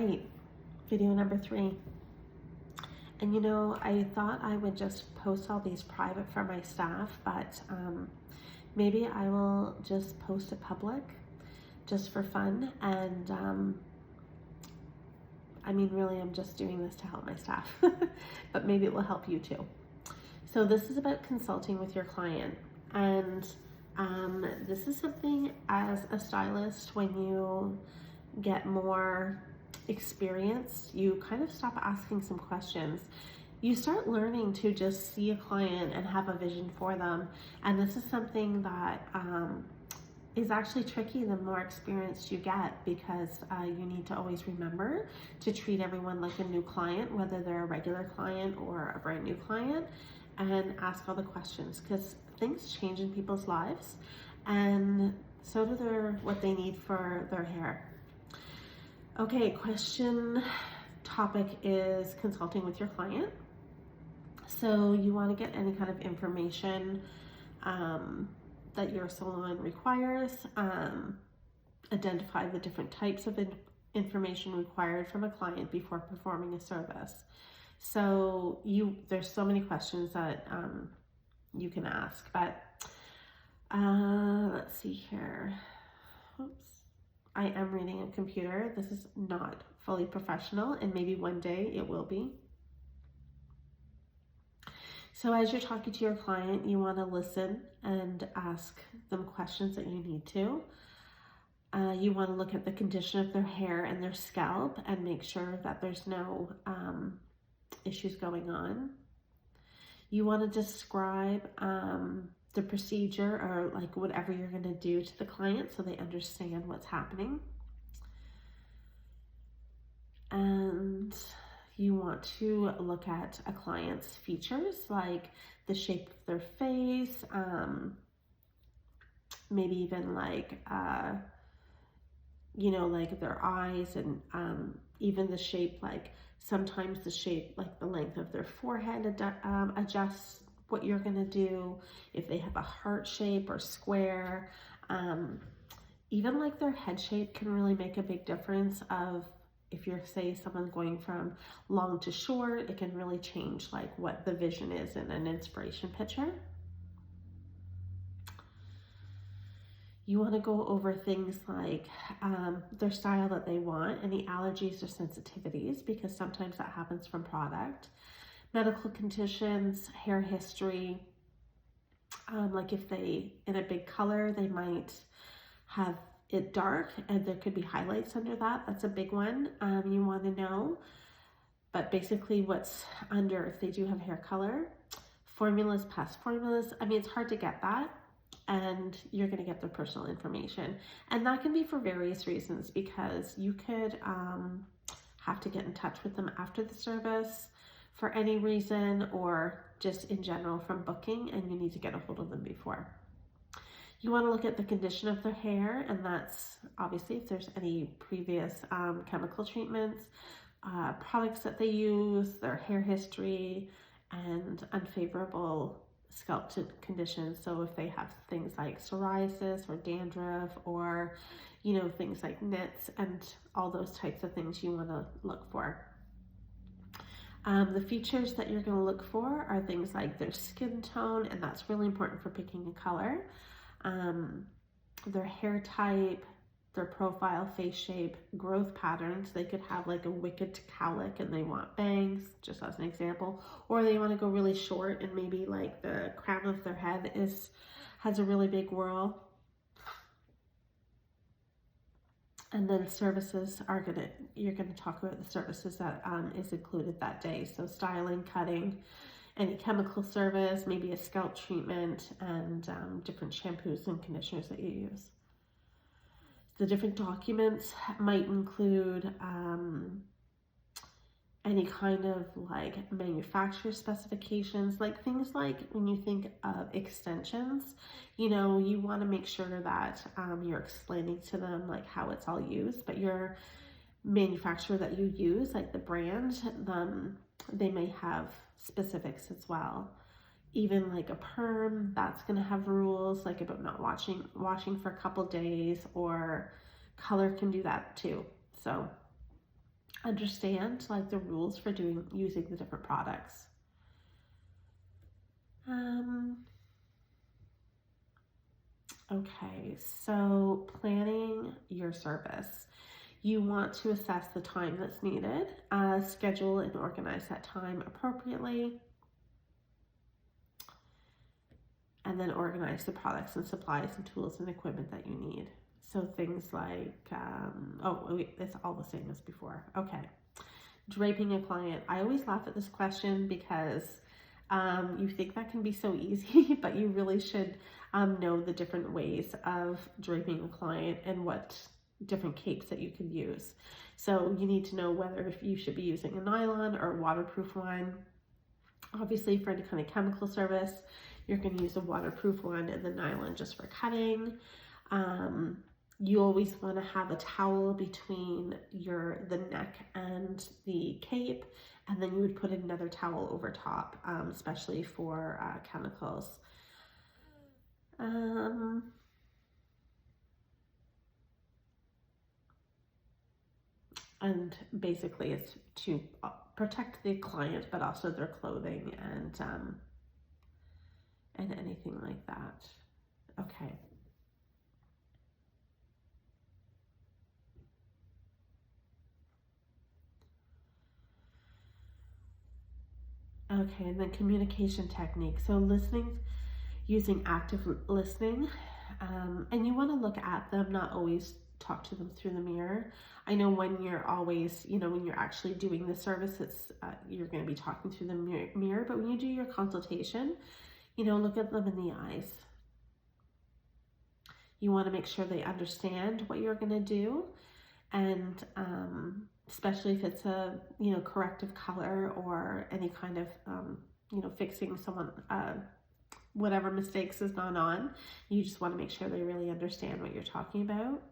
right, video number 3. And you know, I thought I would just post all these private for my staff, but maybe I will just post it public just for fun. And I mean, really, I'm just doing this to help my staff, but maybe it will help you too. So this is about consulting with your client. And this is something as a stylist, when you get more experience, you kind of stop asking some questions. You start learning to just see a client and have a vision for them. And this is something that is actually tricky the more experience you get, because you need to always remember to treat everyone like a new client, whether they're a regular client or a brand new client, and ask all the questions, because things change in people's lives, and so do what they need for their hair. Okay, question topic is consulting with your client. So you want to get any kind of information that your salon requires, identify the different types of information required from a client before performing a service. So there's so many questions that you can ask, but let's see here. Oops. I am reading a computer. This is not fully professional, and maybe one day it will be. So as you're talking to your client, you want to listen and ask them questions that you need to. You want to look at the condition of their hair and their scalp and make sure that there's no issues going on. You want to describe the procedure, or like whatever you're going to do to the client, so they understand what's happening. And you want to look at a client's features, like the shape of their face, maybe even like you know, like their eyes, and even the shape, like sometimes the shape, like the length of their forehead adjusts what you're going to do, if they have a heart shape or square. Even like their head shape can really make a big difference. Of if you're, say, someone going from long to short, it can really change like what the vision is in an inspiration picture. You want to go over things like their style that they want, any allergies or sensitivities, because sometimes that happens from product. Medical conditions, hair history, like if they, in a big color, they might have it dark and there could be highlights under that. That's a big one you want to know. But basically what's under, if they do have hair color, formulas, past formulas. I mean, it's hard to get that, and you're going to get their personal information. And that can be for various reasons, because you could have to get in touch with them after the service for any reason, or just in general from booking, and you need to get a hold of them before. You want to look at the condition of their hair, and that's obviously if there's any previous chemical treatments, products that they use, their hair history, and unfavorable scalp conditions. So if they have things like psoriasis or dandruff, or you know, things like nits and all those types of things, you want to look for. The features that you're going to look for are things like their skin tone, and that's really important for picking a color. Their hair type, their profile, face shape, growth patterns. They could have like a wicked cowlick and they want bangs, just as an example, or they want to go really short and maybe like the crown of their head has a really big whirl. And then services you're gonna talk about the services that is included that day. So styling, cutting, any chemical service, maybe a scalp treatment, and different shampoos and conditioners that you use. The different documents might include any kind of like manufacturer specifications, like things like when you think of extensions, you know, you want to make sure that you're explaining to them like how it's all used, but your manufacturer that you use, like the brand, they may have specifics as well. Even like a perm, that's going to have rules, like about not washing for a couple days, or color can do that too. So understand like the rules for using the different products. Okay, so planning your service. You want to assess the time that's needed, schedule and organize that time appropriately, and then organize the products and supplies and tools and equipment that you need. So things like, it's all the same as before. Okay. Draping a client. I always laugh at this question because you think that can be so easy, but you really should know the different ways of draping a client and what different capes that you can use. So you need to know whether if you should be using a nylon or a waterproof one. Obviously, for any kind of chemical service, you're going to use a waterproof one and the nylon just for cutting. You always want to have a towel between the neck and the cape, and then you would put another towel over top, especially for chemicals. And basically it's to protect the client, but also their clothing and anything like that. Okay. Okay, and then communication technique. So listening, using active listening, and you want to look at them, not always talk to them through the mirror. I know when you're always, when you're actually doing the service, it's you're going to be talking through the mirror, but when you do your consultation, look at them in the eyes. You want to make sure they understand what you're going to do, and especially if it's a corrective color or any kind of fixing someone whatever mistakes has gone on. You just want to make sure they really understand what you're talking about.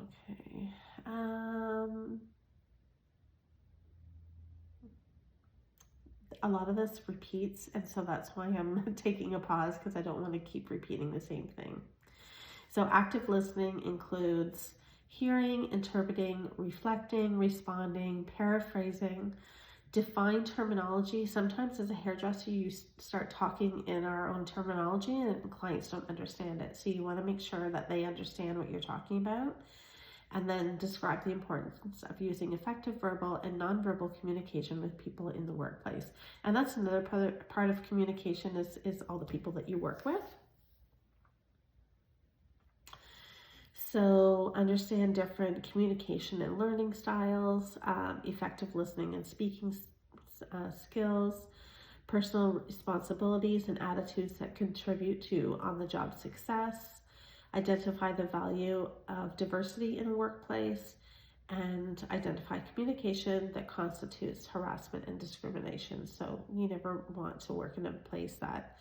Okay. A lot of this repeats, and so that's why I'm taking a pause, because I don't want to keep repeating the same thing. So active listening includes hearing, interpreting, reflecting, responding, paraphrasing, define terminology. Sometimes as a hairdresser, you start talking in our own terminology and clients don't understand it. So you want to make sure that they understand what you're talking about. And then describe the importance of using effective verbal and nonverbal communication with people in the workplace. And that's another part of communication is all the people that you work with. So understand different communication and learning styles, effective listening and speaking skills, personal responsibilities and attitudes that contribute to on-the-job success, identify the value of diversity in a workplace, and identify communication that constitutes harassment and discrimination. So you never want to work in a place that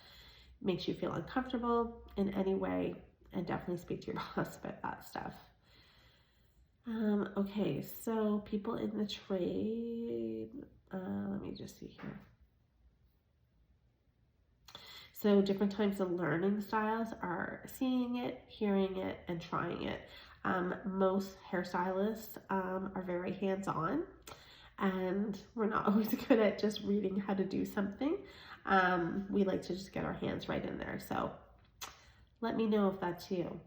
makes you feel uncomfortable in any way, and definitely speak to your boss about that stuff. Okay, so people in the trade, let me just see here. So different types of learning styles are seeing it, hearing it, and trying it. Most hairstylists are very hands-on, and we're not always good at just reading how to do something. We like to just get our hands right in there. So let me know if that's you.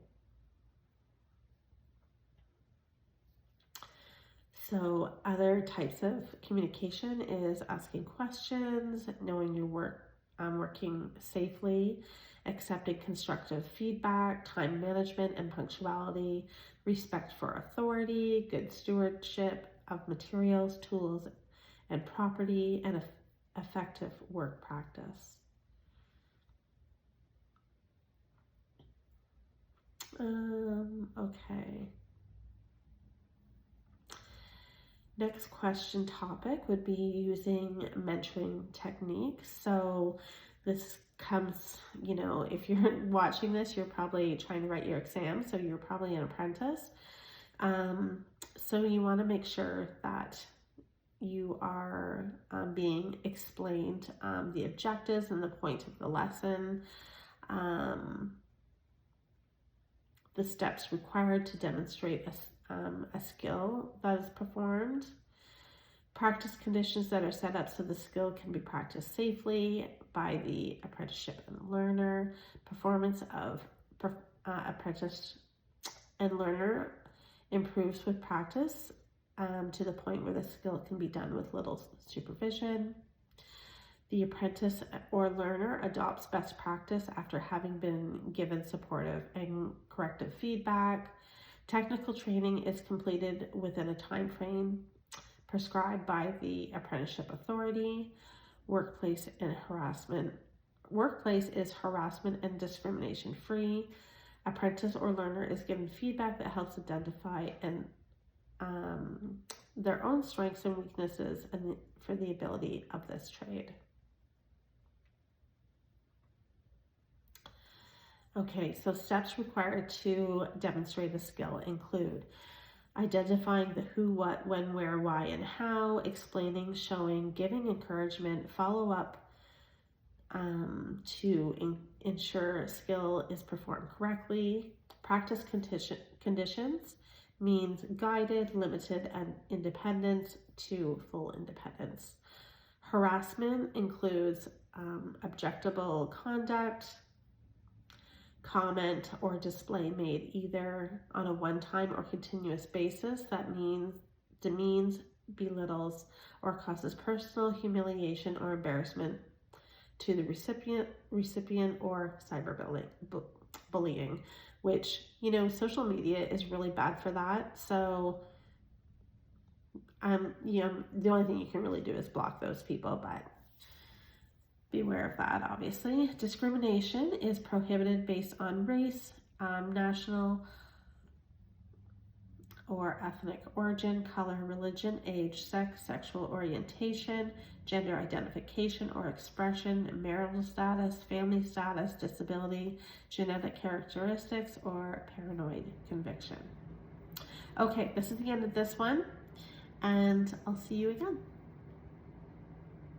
So other types of communication is asking questions, knowing your work, working safely, accepting constructive feedback, time management and punctuality, respect for authority, good stewardship of materials, tools, and property, and effective work practice. Okay. Next question topic would be using mentoring techniques. So this comes, if you're watching this, you're probably trying to write your exam, so you're probably an apprentice. So you want to make sure that you are being explained the objectives and the point of the lesson. the steps required to demonstrate a skill that is performed, practice conditions that are set up so the skill can be practiced safely by the apprenticeship and learner, performance of apprentice and learner improves with practice to the point where the skill can be done with little supervision. The apprentice or learner adopts best practice after having been given supportive and corrective feedback. Technical training is completed within a time frame prescribed by the apprenticeship authority. Workplace is harassment and discrimination free. Apprentice or learner is given feedback that helps identify and their own strengths and weaknesses and for the ability of this trade. Okay, so steps required to demonstrate a skill include identifying the who, what, when, where, why, and how, explaining, showing, giving encouragement, follow up to ensure skill is performed correctly. Practice conditions means guided, limited, and independence to full independence. Harassment includes objectionable conduct, comment, or display made either on a one-time or continuous basis that demeans, belittles, or causes personal humiliation or embarrassment to the recipient or cyberbullying, which, social media is really bad for that. So, the only thing you can really do is block those people, but beware of that, obviously. Discrimination is prohibited based on race, national or ethnic origin, color, religion, age, sex, sexual orientation, gender identification or expression, marital status, family status, disability, genetic characteristics, or paranoid conviction. Okay, this is the end of this one, and I'll see you again.